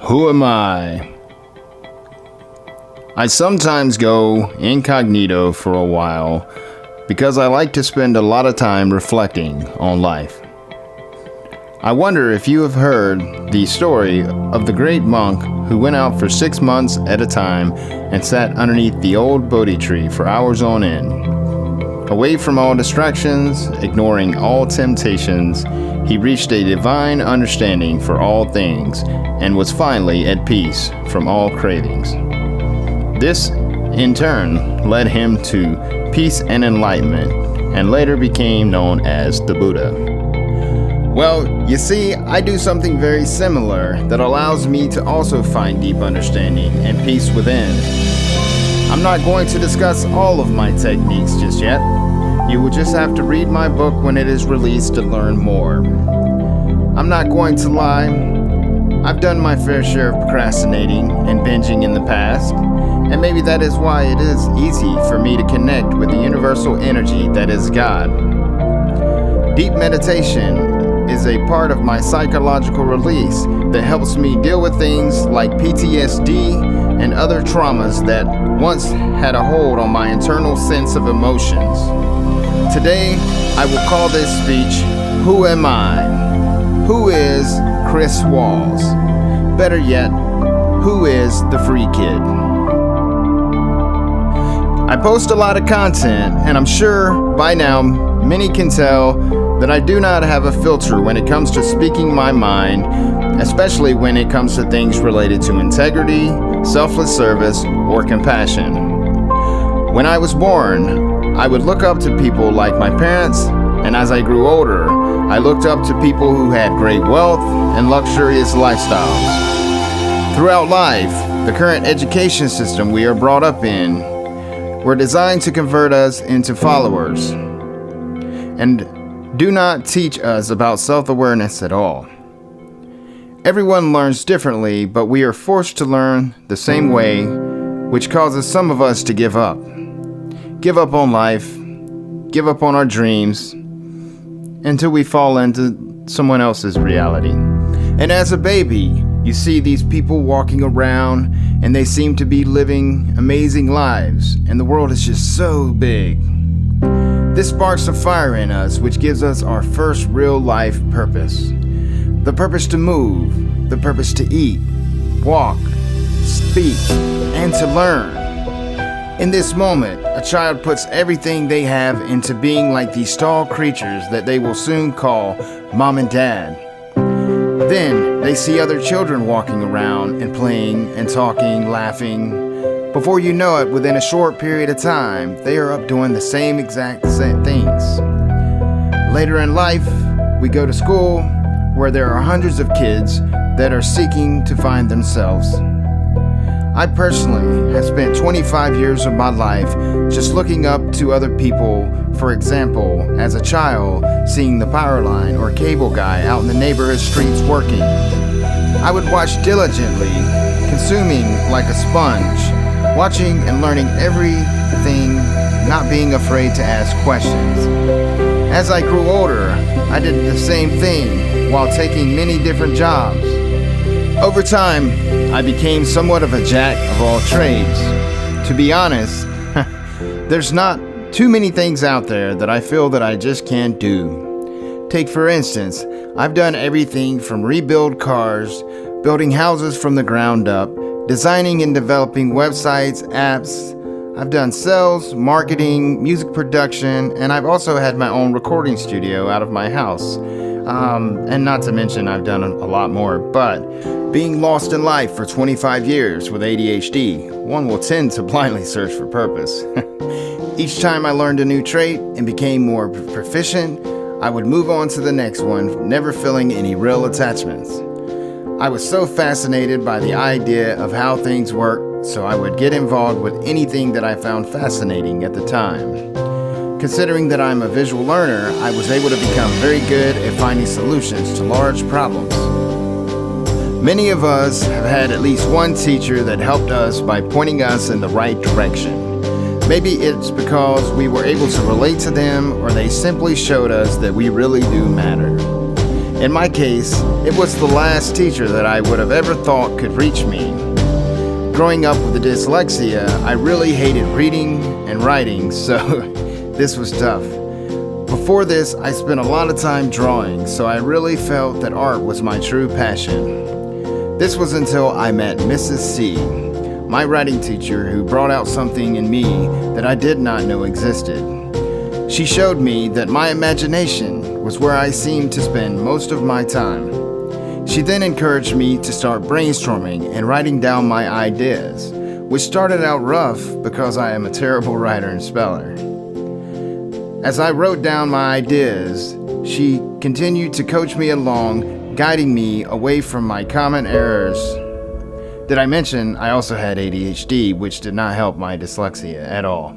Who am I? I sometimes go incognito for a while because I like to spend a lot of time reflecting on life. I wonder if you have heard the story of the great monk who went out for 6 months at a time and sat underneath the old Bodhi tree for hours on end. Away from all distractions, ignoring all temptations, he reached a divine understanding for all things and was finally at peace from all cravings. This, in turn, led him to peace and enlightenment, and later became known as the Buddha. Well, you see, I do something very similar that allows me to also find deep understanding and peace within. I'm not going to discuss all of my techniques just yet. You will just have to read my book when it is released to learn more. I'm not going to lie, I've done my fair share of procrastinating and binging in the past, and maybe that is why it is easy for me to connect with the universal energy that is God. Deep meditation is a part of my psychological release that helps me deal with things like PTSD and other traumas that once had a hold on my internal sense of emotions. Today, I will call this speech, Who Am I? Who is Chris Walls? Better yet, who is the Free Kid? I post a lot of content, and I'm sure by now many can tell that I do not have a filter when it comes to speaking my mind, especially when it comes to things related to integrity, selfless service, or compassion. When I was born, I would look up to people like my parents, and as I grew older, I looked up to people who had great wealth and luxurious lifestyles. Throughout life, the current education system we are brought up in were designed to convert us into followers and do not teach us about self-awareness at all. Everyone learns differently, but we are forced to learn the same way, which causes some of us to give up. Give up on life, give up on our dreams, until we fall into someone else's reality. And as a baby, you see these people walking around, and they seem to be living amazing lives, and the world is just so big. This sparks a fire in us, which gives us our first real life purpose. The purpose to move, the purpose to eat, walk, speak, and to learn. In this moment, a child puts everything they have into being like these tall creatures that they will soon call mom and dad. Then they see other children walking around and playing and talking, laughing. Before you know it, within a short period of time, they are up doing the same exact things. Later in life, we go to school where there are hundreds of kids that are seeking to find themselves. I personally have spent 25 years of my life just looking up to other people. For example, as a child, seeing the power line or cable guy out in the neighborhood streets working. I would watch diligently, consuming like a sponge, watching and learning everything, not being afraid to ask questions. As I grew older, I did the same thing while taking many different jobs. Over time, I became somewhat of a jack of all trades. To be honest, there's not too many things out there that I feel that I just can't do. Take for instance, I've done everything from rebuild cars, building houses from the ground up, designing and developing websites, apps. I've done sales, marketing, music production, and I've also had my own recording studio out of my house. And not to mention I've done a lot more, but being lost in life for 25 years with ADHD, one will tend to blindly search for purpose. Each time I learned a new trait and became more proficient, I would move on to the next one, never feeling any real attachments. I was so fascinated by the idea of how things work, so I would get involved with anything that I found fascinating at the time. Considering that I'm a visual learner, I was able to become very good at finding solutions to large problems. Many of us have had at least one teacher that helped us by pointing us in the right direction. Maybe it's because we were able to relate to them, or they simply showed us that we really do matter. In my case, it was the last teacher that I would have ever thought could reach me. Growing up with the dyslexia, I really hated reading and writing, so this was tough. Before this, I spent a lot of time drawing, so I really felt that art was my true passion. This was until I met Mrs. C, my writing teacher, who brought out something in me that I did not know existed. She showed me that my imagination was where I seemed to spend most of my time. She then encouraged me to start brainstorming and writing down my ideas, which started out rough because I am a terrible writer and speller. As I wrote down my ideas, she continued to coach me along, guiding me away from my common errors. Did I mention I also had ADHD, which did not help my dyslexia at all?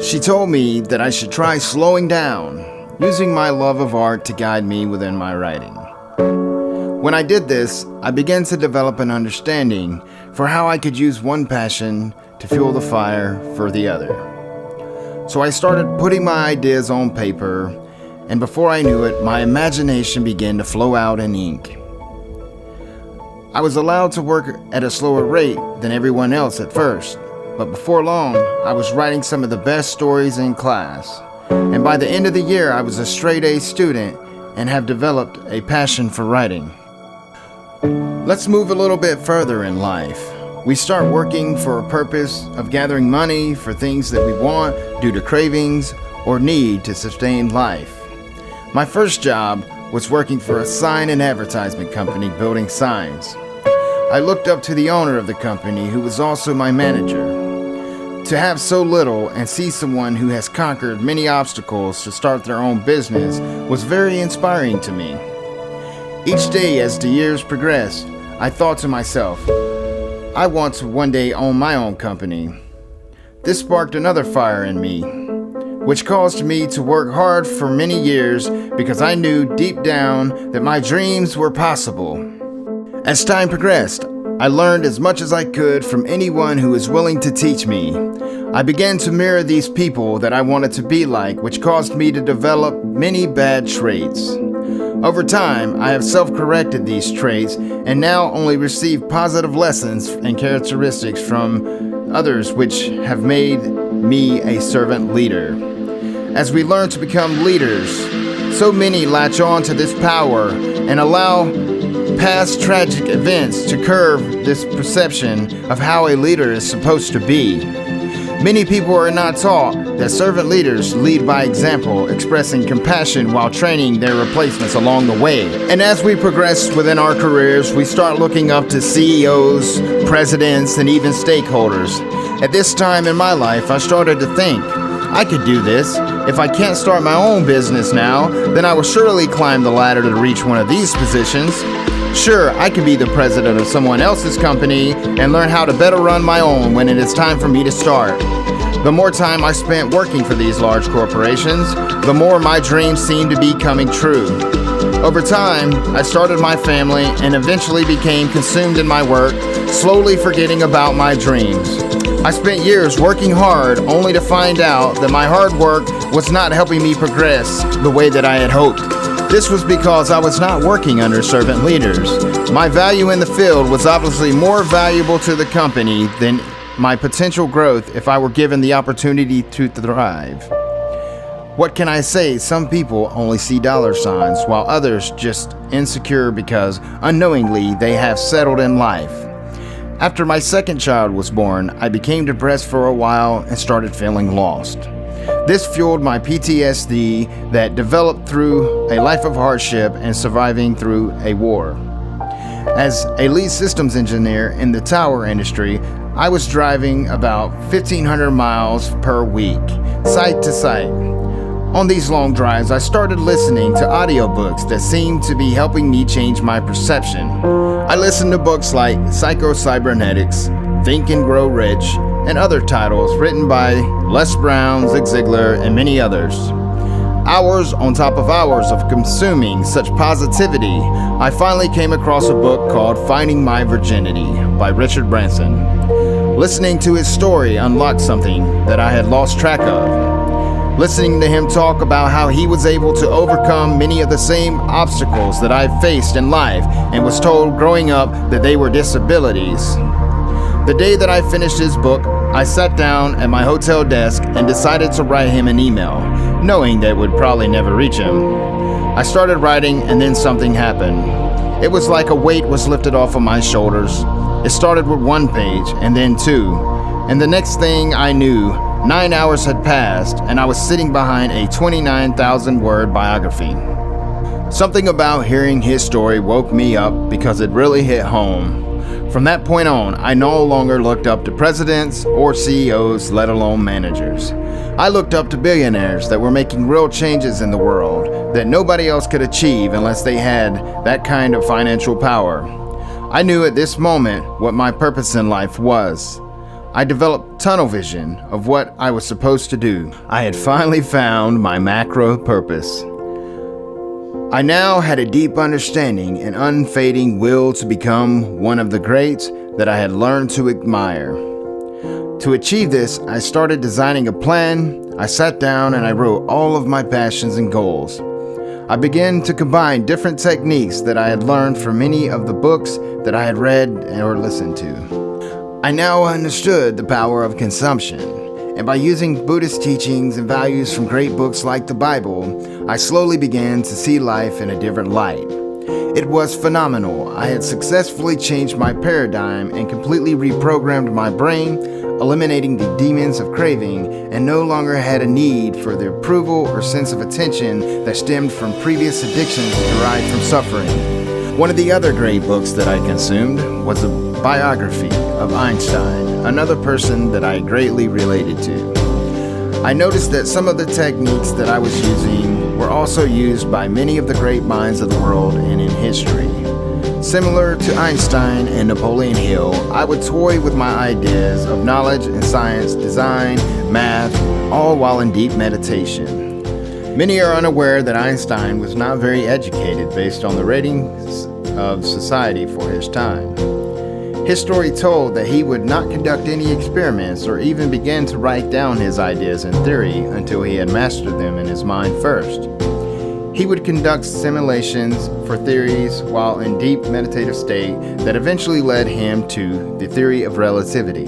She told me that I should try slowing down, using my love of art to guide me within my writing. When I did this, I began to develop an understanding for how I could use one passion to fuel the fire for the other. So I started putting my ideas on paper, and before I knew it, my imagination began to flow out in ink. I was allowed to work at a slower rate than everyone else at first, but before long, I was writing some of the best stories in class. And by the end of the year, I was a straight A student and have developed a passion for writing. Let's move a little bit further in life. We start working for a purpose of gathering money for things that we want due to cravings or need to sustain life. My first job was working for a sign and advertisement company building signs. I looked up to the owner of the company, who was also my manager. To have so little and see someone who has conquered many obstacles to start their own business was very inspiring to me. Each day as the years progressed, I thought to myself, I want to one day own my own company. This sparked another fire in me, which caused me to work hard for many years because I knew deep down that my dreams were possible. As time progressed, I learned as much as I could from anyone who was willing to teach me. I began to mirror these people that I wanted to be like, which caused me to develop many bad traits. Over time, I have self-corrected these traits and now only receive positive lessons and characteristics from others, which have made me a servant leader. As we learn to become leaders, so many latch on to this power and allow past tragic events to curb this perception of how a leader is supposed to be. Many people are not taught that servant leaders lead by example, expressing compassion while training their replacements along the way. And as we progress within our careers, we start looking up to CEOs, presidents, and even stakeholders. At this time in my life, I started to think, I could do this. If I can't start my own business now, then I will surely climb the ladder to reach one of these positions. Sure, I could be the president of someone else's company and learn how to better run my own when it is time for me to start. The more time I spent working for these large corporations, the more my dreams seemed to be coming true. Over time, I started my family and eventually became consumed in my work, slowly forgetting about my dreams. I spent years working hard only to find out that my hard work was not helping me progress the way that I had hoped. This was because I was not working under servant leaders. My value in the field was obviously more valuable to the company than my potential growth if I were given the opportunity to thrive. What can I say? Some people only see dollar signs, while others just insecure because unknowingly they have settled in life. After my second child was born, I became depressed for a while and started feeling lost. This fueled my PTSD that developed through a life of hardship and surviving through a war. As a lead systems engineer in the tower industry, I was driving about 1,500 miles per week, site to site. On these long drives, I started listening to audiobooks that seemed to be helping me change my perception. I listened to books like Psycho-Cybernetics, Think and Grow Rich, and other titles written by Les Brown, Zig Ziglar, and many others. Hours on top of hours of consuming such positivity, I finally came across a book called Finding My Virginity by Richard Branson. Listening to his story unlocked something that I had lost track of. Listening to him talk about how he was able to overcome many of the same obstacles that I faced in life and was told growing up that they were disabilities. The day that I finished his book, I sat down at my hotel desk and decided to write him an email, knowing that it would probably never reach him. I started writing and then something happened. It was like a weight was lifted off of my shoulders. It started with 1 page and then 2. And the next thing I knew, 9 hours had passed and I was sitting behind a 29,000-word biography. Something about hearing his story woke me up because it really hit home. From that point on, I no longer looked up to presidents or CEOs, let alone managers. I looked up to billionaires that were making real changes in the world that nobody else could achieve unless they had that kind of financial power. I knew at this moment what my purpose in life was. I developed tunnel vision of what I was supposed to do. I had finally found my macro purpose. I now had a deep understanding and unfading will to become one of the greats that I had learned to admire. To achieve this, I started designing a plan. I sat down and I wrote all of my passions and goals. I began to combine different techniques that I had learned from many of the books that I had read or listened to. I now understood the power of consumption, and by using Buddhist teachings and values from great books like the Bible, I slowly began to see life in a different light. It was phenomenal. I had successfully changed my paradigm and completely reprogrammed my brain, eliminating the demons of craving, and no longer had a need for the approval or sense of attention that stemmed from previous addictions derived from suffering. One of the other great books that I consumed was a biography of Einstein, another person that I greatly related to. I noticed that some of the techniques that I was using were also used by many of the great minds of the world and in history. Similar to Einstein and Napoleon Hill, I would toy with my ideas of knowledge and science, design, math, all while in deep meditation. Many are unaware that Einstein was not very educated based on the ratings of society for his time. His story told that he would not conduct any experiments or even begin to write down his ideas in theory until he had mastered them in his mind first. He would conduct simulations for theories while in deep meditative state that eventually led him to the theory of relativity.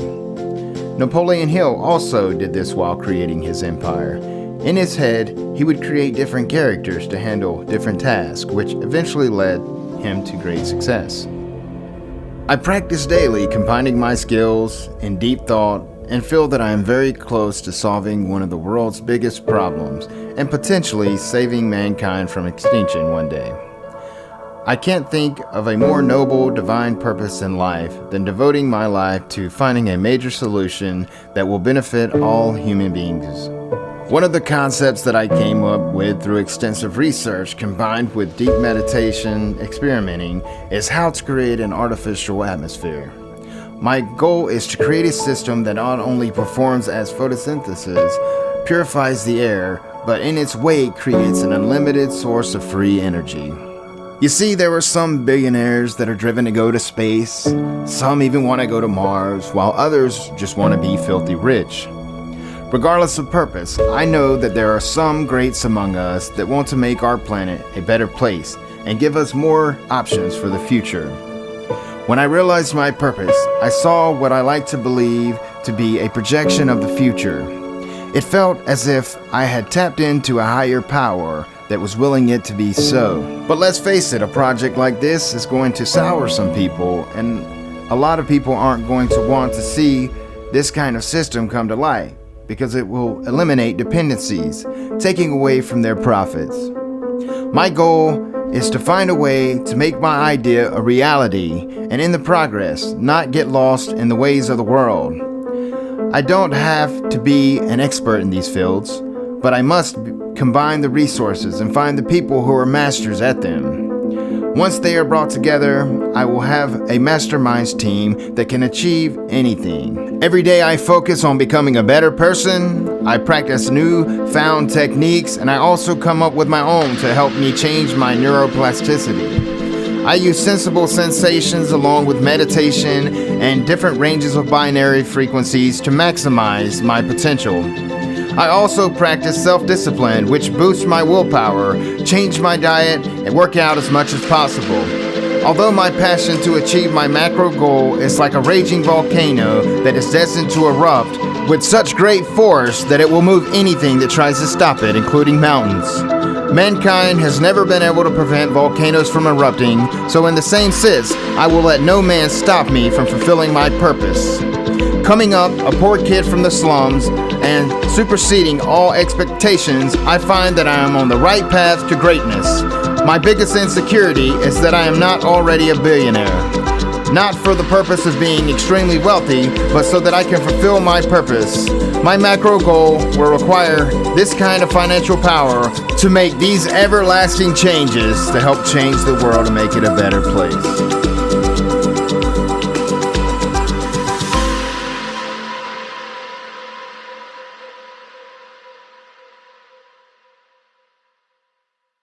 Napoleon Hill also did this while creating his empire. In his head, he would create different characters to handle different tasks, which eventually led him to great success. I practice daily, combining my skills in deep thought, and feel that I am very close to solving one of the world's biggest problems and potentially saving mankind from extinction one day. I can't think of a more noble divine purpose in life than devoting my life to finding a major solution that will benefit all human beings. One of the concepts that I came up with through extensive research combined with deep meditation experimenting is how to create an artificial atmosphere. My goal is to create a system that not only performs as photosynthesis, purifies the air, but in its way creates an unlimited source of free energy. You see, there are some billionaires that are driven to go to space, some even want to go to Mars, while others just want to be filthy rich. Regardless of purpose, I know that there are some greats among us that want to make our planet a better place and give us more options for the future. When I realized my purpose, I saw what I like to believe to be a projection of the future. It felt as if I had tapped into a higher power that was willing it to be so. But let's face it, a project like this is going to sour some people, and a lot of people aren't going to want to see this kind of system come to light, because it will eliminate dependencies, taking away from their profits. My goal is to find a way to make my idea a reality, and in the progress, not get lost in the ways of the world. I don't have to be an expert in these fields, but I must combine the resources and find the people who are masters at them. Once they are brought together, I will have a masterminds team that can achieve anything. Every day I focus on becoming a better person. I practice new-found techniques, and I also come up with my own to help me change my neuroplasticity. I use sensible sensations along with meditation and different ranges of binary frequencies to maximize my potential. I also practice self-discipline, which boosts my willpower, change my diet, and work out as much as possible. Although my passion to achieve my macro goal is like a raging volcano that is destined to erupt with such great force that it will move anything that tries to stop it, including mountains. Mankind has never been able to prevent volcanoes from erupting, so in the same sense, I will let no man stop me from fulfilling my purpose. Coming up, a poor kid from the slums, and superseding all expectations, I find that I am on the right path to greatness. My biggest insecurity is that I am not already a billionaire. Not for the purpose of being extremely wealthy, but so that I can fulfill my purpose. My macro goal will require this kind of financial power to make these everlasting changes to help change the world and make it a better place.